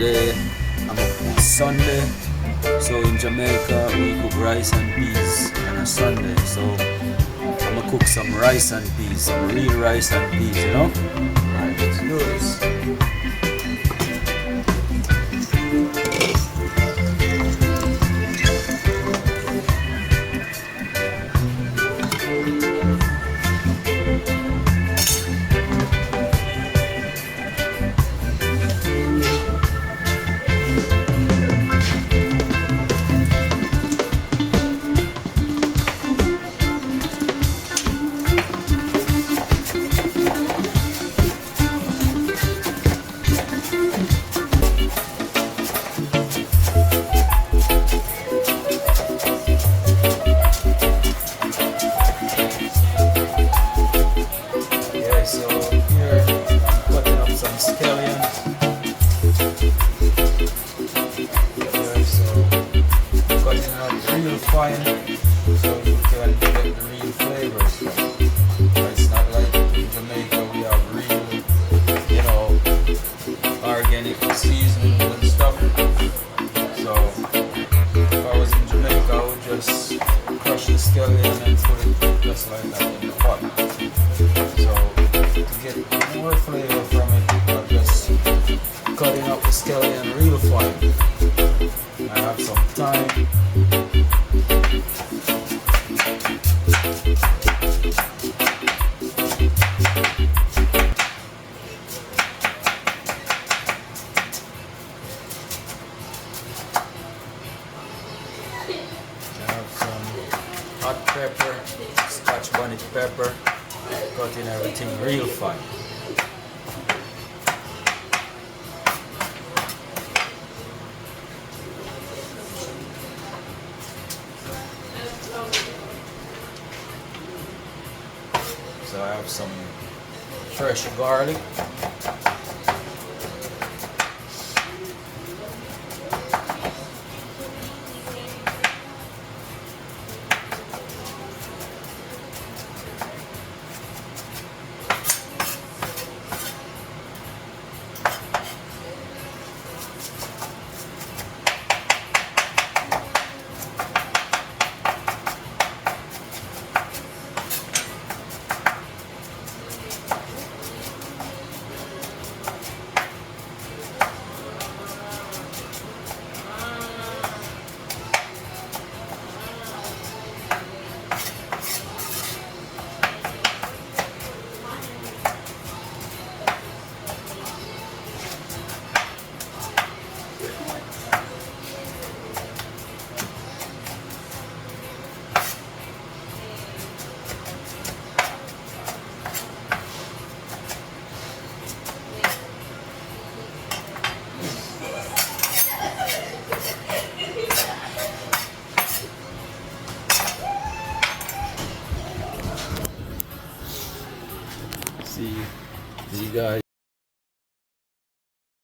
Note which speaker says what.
Speaker 1: today it's Sunday. So in Jamaica we cook rice and peas on a Sunday. So I'm gonna cook some rice and peas, some real rice and peas, you know? Alright, let's do this. So here I'm cutting up some scallions. Here, so cutting it up real fine so you can get the real flavors from it. It's not like in Jamaica we have real, you know, organic seasonings and stuff. So if I was in Jamaica I would just crush the scallion and put it just like that in the pot. So to get more flavor from it, I'm just cutting up the scallion real fine. I have some time. I have some hot pepper, Scotch bonnet pepper. Cutting everything real fine. So I have some fresh garlic. See guys,